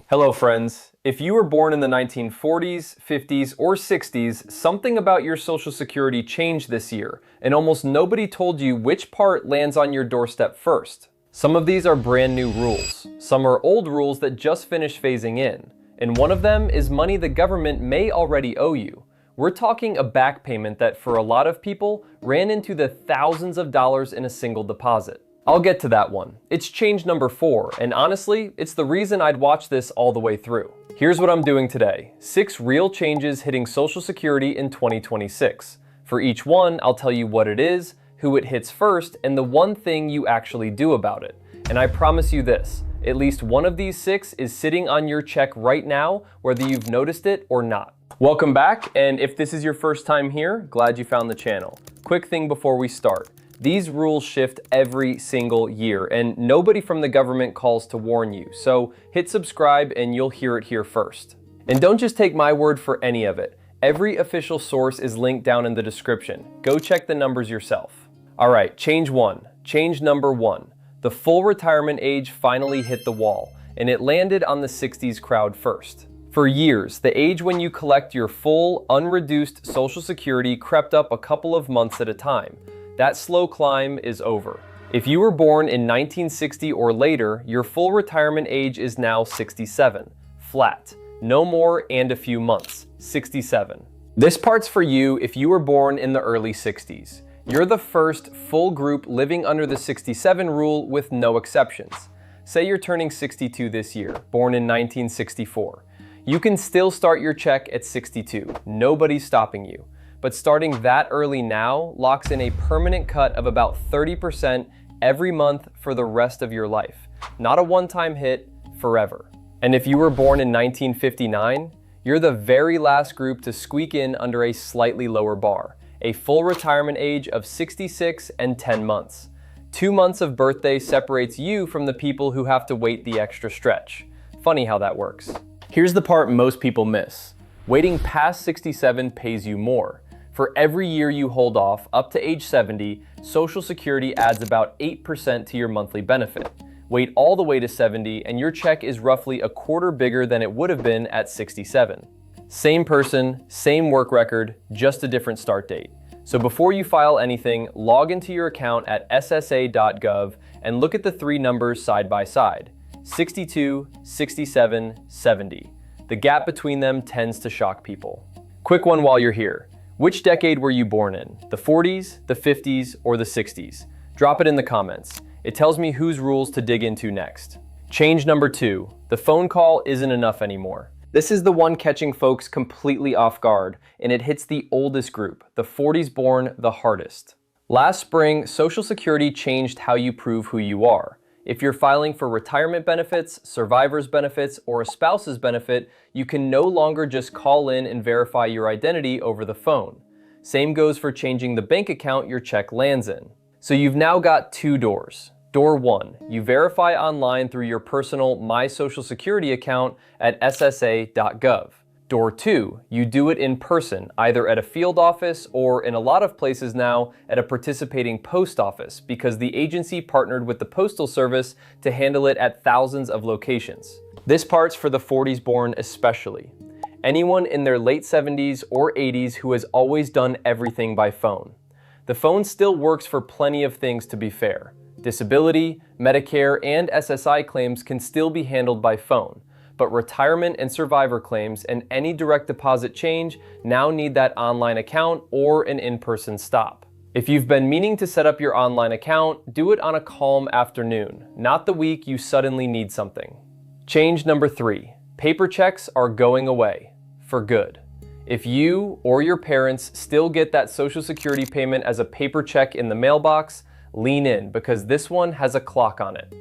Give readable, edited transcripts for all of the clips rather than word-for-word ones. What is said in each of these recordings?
Hello friends. If you were born in the 1940s, 50s, or 60s, something about your Social Security changed this year, and almost nobody told you which part lands on your doorstep first. Some of these are brand new rules. Some are old rules that just finished phasing in. And one of them is money the government may already owe you. We're talking a back payment that for a lot of people ran into the thousands of dollars in a single deposit. I'll get to that one. It's change number 4, and honestly, it's the reason I'd watch this all the way through. Here's what I'm doing today. 6 real changes hitting Social Security in 2026. For each one, I'll tell you what it is, who it hits first, and the one thing you actually do about it. And I promise you this, at least one of these 6 is sitting on your check right now, whether you've noticed it or not. Welcome back, and if this is your first time here, glad you found the channel. Quick thing before we start. These rules shift every single year, and nobody from the government calls to warn you, so hit subscribe and you'll hear it here first. And don't just take my word for any of it. Every official source is linked down in the description. Go check the numbers yourself. Alright, change 1. Change number 1. The full retirement age finally hit the wall, and it landed on the 60s crowd first. For years, the age when you collect your full, unreduced Social Security crept up a couple of months at a time. That slow climb is over. If you were born in 1960 or later, your full retirement age is now 67. Flat. No more and a few months. 67. This part's for you if you were born in the early 60s. You're the first full group living under the 67 rule with no exceptions. Say you're turning 62 this year, born in 1964. You can still start your check at 62. Nobody's stopping you. But starting that early now locks in a permanent cut of about 30% every month for the rest of your life. Not a one-time hit, forever. And if you were born in 1959, you're the very last group to squeak in under a slightly lower bar, a full retirement age of 66 and 10 months. 2 months of birthday separates you from the people who have to wait the extra stretch. Funny how that works. Here's the part most people miss. Waiting past 67 pays you more. For every year you hold off, up to age 70, Social Security adds about 8% to your monthly benefit. Wait all the way to 70, and your check is roughly a quarter bigger than it would have been at 67. Same person, same work record, just a different start date. So before you file anything, log into your account at SSA.gov and look at the 3 numbers side by side. 62, 67, 70. The gap between them tends to shock people. Quick one while you're here. Which decade were you born in? The 40s, the 50s, or the 60s? Drop it in the comments. It tells me whose rules to dig into next. Change number 2. The phone call isn't enough anymore. This is the one catching folks completely off guard, and it hits the oldest group, the 40s born, the hardest. Last spring, Social Security changed how you prove who you are. If you're filing for retirement benefits, survivor's benefits, or a spouse's benefit, you can no longer just call in and verify your identity over the phone. Same goes for changing the bank account your check lands in. So you've now got 2 doors. Door 1, you verify online through your personal My Social Security account at SSA.gov. Door 2, you do it in person, either at a field office or, in a lot of places now, at a participating post office, because the agency partnered with the Postal Service to handle it at thousands of locations. This part's for the 40s born especially. Anyone in their late 70s or 80s who has always done everything by phone. The phone still works for plenty of things, to be fair. Disability, Medicare, and SSI claims can still be handled by phone. But retirement and survivor claims and any direct deposit change now need that online account or an in-person stop. If you've been meaning to set up your online account, do it on a calm afternoon, not the week you suddenly need something. Change number 3. Paper checks are going away. For good. If you or your parents still get that Social Security payment as a paper check in the mailbox, lean in because this one has a clock on it.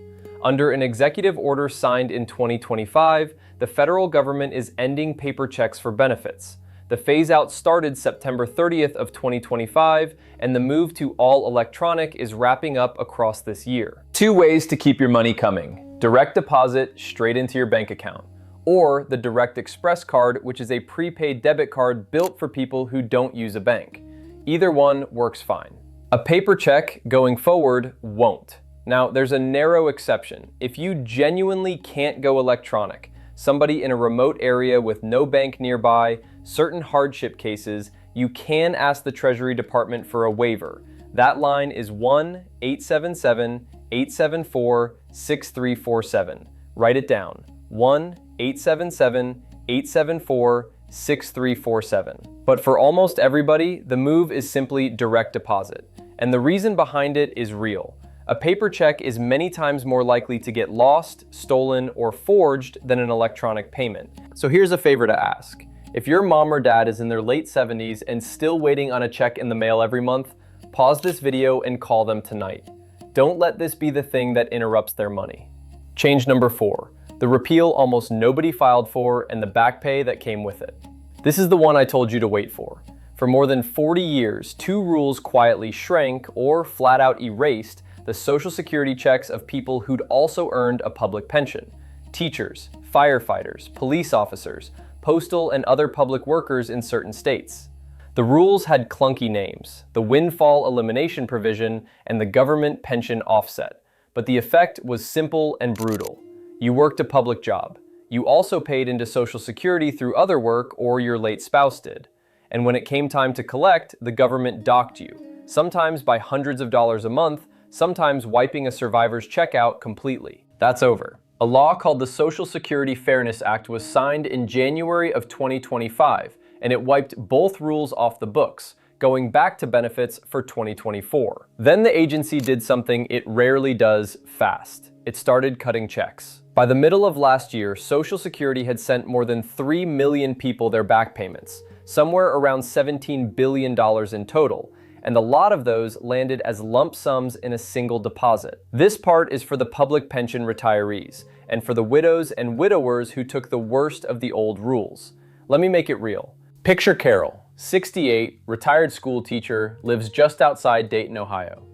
Under an executive order signed in 2025, the federal government is ending paper checks for benefits. The phase-out started September 30th of 2025, and the move to all electronic is wrapping up across this year. 2 ways to keep your money coming. Direct deposit straight into your bank account, or the Direct Express card, which is a prepaid debit card built for people who don't use a bank. Either one works fine. A paper check going forward won't. Now, there's a narrow exception. If you genuinely can't go electronic, somebody in a remote area with no bank nearby, certain hardship cases, you can ask the Treasury Department for a waiver. That line is 1-877-874-6347. Write it down, 1-877-874-6347. But for almost everybody, the move is simply direct deposit. And the reason behind it is real. A paper check is many times more likely to get lost, stolen, or forged than an electronic payment. So here's a favor to ask. If your mom or dad is in their late 70s and still waiting on a check in the mail every month, pause this video and call them tonight. Don't let this be the thing that interrupts their money. Change number 4, the repeal almost nobody filed for and the back pay that came with it. This is the one I told you to wait for. For more than 40 years, 2 rules quietly shrank or flat out erased the Social Security checks of people who'd also earned a public pension: teachers, firefighters, police officers, postal and other public workers in certain states. The rules had clunky names: the windfall elimination provision and the government pension offset. But the effect was simple and brutal. You worked a public job. You also paid into Social Security through other work or your late spouse did. And when it came time to collect, the government docked you, sometimes by hundreds of dollars a month, sometimes wiping a survivor's check out completely. That's over. A law called the Social Security Fairness Act was signed in January of 2025, and it wiped both rules off the books, going back to benefits for 2024. Then the agency did something it rarely does fast. It started cutting checks. By the middle of last year, Social Security had sent more than 3 million people their back payments, somewhere around $17 billion in total, and a lot of those landed as lump sums in a single deposit. This part is for the public pension retirees, and for the widows and widowers who took the worst of the old rules. Let me make it real. Picture Carol, 68, retired school teacher, lives just outside Dayton, Ohio.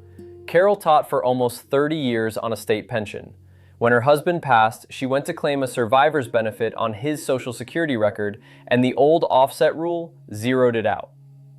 Carol taught for almost 30 years on a state pension. When her husband passed, she went to claim a survivor's benefit on his Social Security record, and the old offset rule zeroed it out.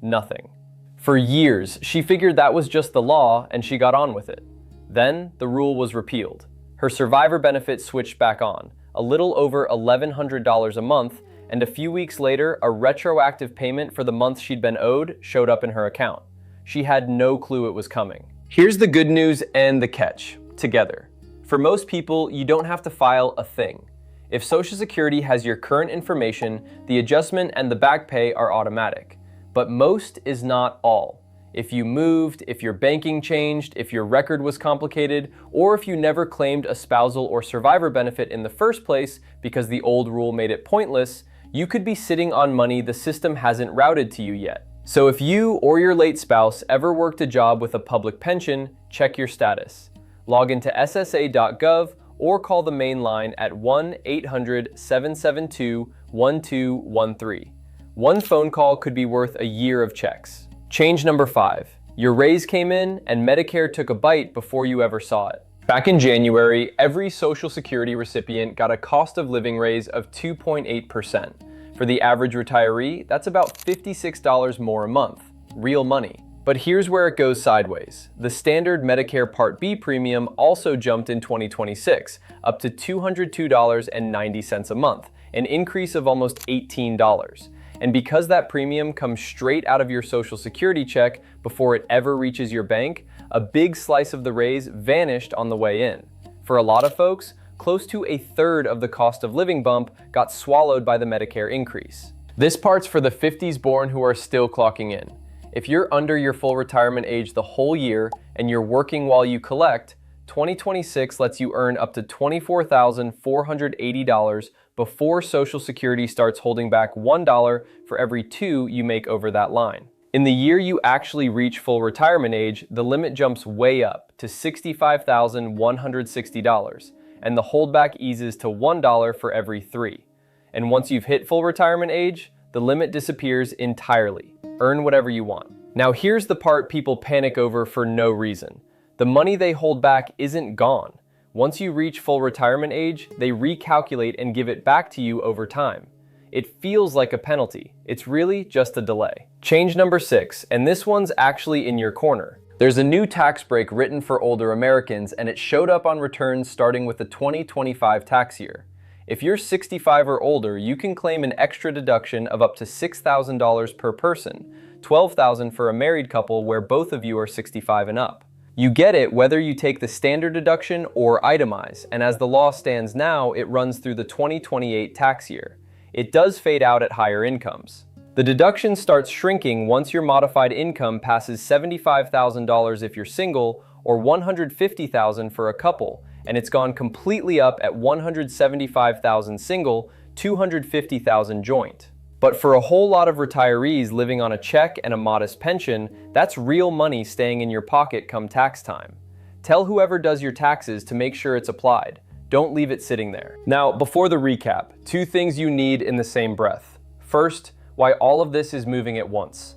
Nothing. For years, she figured that was just the law, and she got on with it. Then, the rule was repealed. Her survivor benefit switched back on, a little over $1,100 a month, and a few weeks later, a retroactive payment for the month she'd been owed showed up in her account. She had no clue it was coming. Here's the good news and the catch, together. For most people, you don't have to file a thing. If Social Security has your current information, the adjustment and the back pay are automatic. But most is not all. If you moved, if your banking changed, if your record was complicated, or if you never claimed a spousal or survivor benefit in the first place because the old rule made it pointless, you could be sitting on money the system hasn't routed to you yet. So if you or your late spouse ever worked a job with a public pension, check your status. Log into SSA.gov or call the main line at 1-800-772-1213. One phone call could be worth a year of checks. Change number 5. Your raise came in and Medicare took a bite before you ever saw it. Back in January, every Social Security recipient got a cost of living raise of 2.8%. For the average retiree, that's about $56 more a month. Real money. But here's where it goes sideways. The standard Medicare Part B premium also jumped in 2026, up to $202.90 a month, an increase of almost $18. And because that premium comes straight out of your Social Security check before it ever reaches your bank, a big slice of the raise vanished on the way in. For a lot of folks, close to a third of the cost of living bump got swallowed by the Medicare increase. This part's for the 50s born who are still clocking in. If you're under your full retirement age the whole year and you're working while you collect, 2026 lets you earn up to $24,480 before Social Security starts holding back $1 for every 2 you make over that line. In the year you actually reach full retirement age, the limit jumps way up to $65,160, and the holdback eases to $1 for every 3. And once you've hit full retirement age, the limit disappears entirely. Earn whatever you want. Now here's the part people panic over for no reason. The money they hold back isn't gone. Once you reach full retirement age, they recalculate and give it back to you over time. It feels like a penalty. It's really just a delay. Change number 6, and this one's actually in your corner. There's a new tax break written for older Americans, and it showed up on returns starting with the 2025 tax year. If you're 65 or older, you can claim an extra deduction of up to $6,000 per person, $12,000 for a married couple where both of you are 65 and up. You get it whether you take the standard deduction or itemize, and as the law stands now, it runs through the 2028 tax year. It does fade out at higher incomes. The deduction starts shrinking once your modified income passes $75,000 if you're single or $150,000 for a couple, and it's gone completely up at $175,000 single, $250,000 joint. But for a whole lot of retirees living on a check and a modest pension, that's real money staying in your pocket come tax time. Tell whoever does your taxes to make sure it's applied. Don't leave it sitting there. Now, before the recap, 2 things you need in the same breath. First, why all of this is moving at once.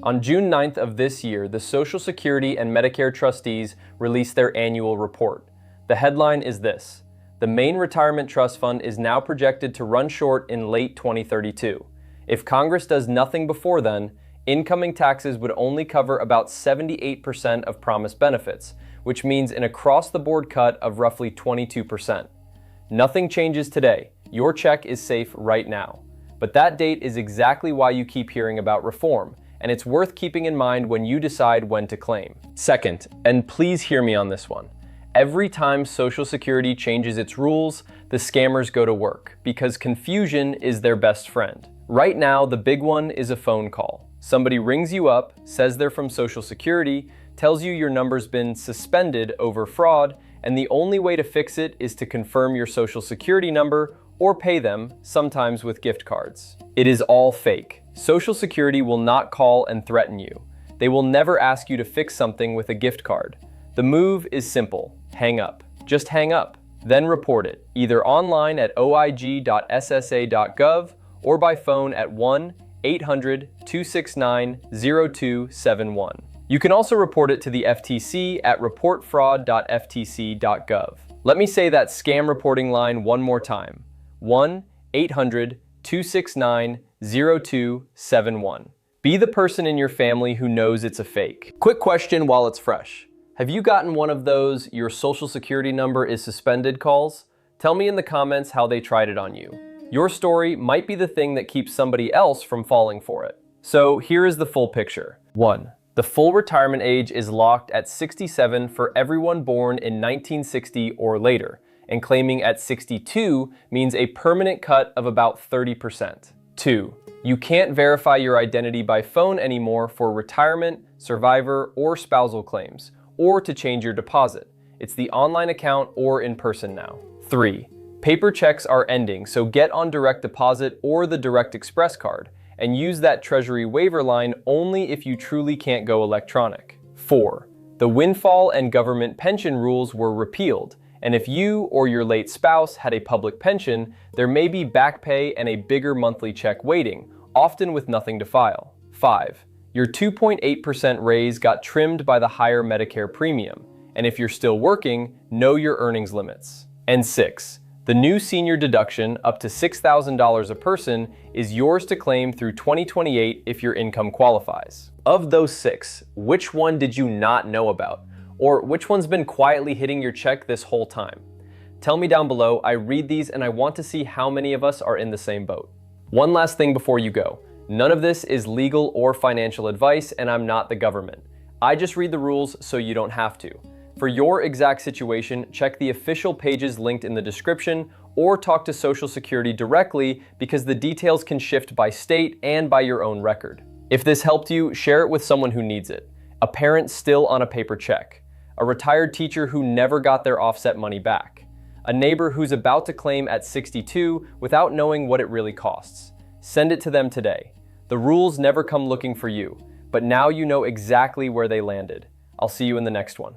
On June 9th of this year, the Social Security and Medicare trustees released their annual report. The headline is this: the main retirement trust fund is now projected to run short in late 2032. If Congress does nothing before then, incoming taxes would only cover about 78% of promised benefits, which means an across-the-board cut of roughly 22%. Nothing changes today. Your check is safe right now. But that date is exactly why you keep hearing about reform, and it's worth keeping in mind when you decide when to claim. Second, and please hear me on this one, every time Social Security changes its rules, the scammers go to work, because confusion is their best friend. Right now, the big one is a phone call. Somebody rings you up, says they're from Social Security, tells you your number's been suspended over fraud, and the only way to fix it is to confirm your Social Security number or pay them, sometimes with gift cards. It is all fake. Social Security will not call and threaten you. They will never ask you to fix something with a gift card. The move is simple: hang up. Just hang up, then report it, either online at oig.ssa.gov or by phone at 1-800-269-0271. You can also report it to the FTC at reportfraud.ftc.gov. Let me say that scam reporting line one more time: 1-800-269-0271. Be the person in your family who knows it's a fake. Quick question while it's fresh. Have you gotten one of those "your Social Security number is suspended" calls? Tell me in the comments how they tried it on you. Your story might be the thing that keeps somebody else from falling for it. So here is the full picture. 1. The full retirement age is locked at 67 for everyone born in 1960 or later, and claiming at 62 means a permanent cut of about 30%. 2. You can't verify your identity by phone anymore for retirement, survivor, or spousal claims, or to change your deposit. It's the online account or in person now. 3. Paper checks are ending, so get on direct deposit or the Direct Express card, and use that Treasury waiver line only if you truly can't go electronic. 4. The windfall and government pension rules were repealed, and if you or your late spouse had a public pension, there may be back pay and a bigger monthly check waiting, often with nothing to file. 5. Your 2.8% raise got trimmed by the higher Medicare premium, and if you're still working, know your earnings limits. And 6. The new senior deduction, up to $6,000 a person, is yours to claim through 2028 if your income qualifies. Of those 6, which one did you not know about? Or which one's been quietly hitting your check this whole time? Tell me down below. I read these and I want to see how many of us are in the same boat. One last thing before you go. None of this is legal or financial advice, and I'm not the government. I just read the rules so you don't have to. For your exact situation, check the official pages linked in the description or talk to Social Security directly because the details can shift by state and by your own record. If this helped you, share it with someone who needs it. A parent still on a paper check. A retired teacher who never got their offset money back. A neighbor who's about to claim at 62 without knowing what it really costs. Send it to them today. The rules never come looking for you, but now you know exactly where they landed. I'll see you in the next one.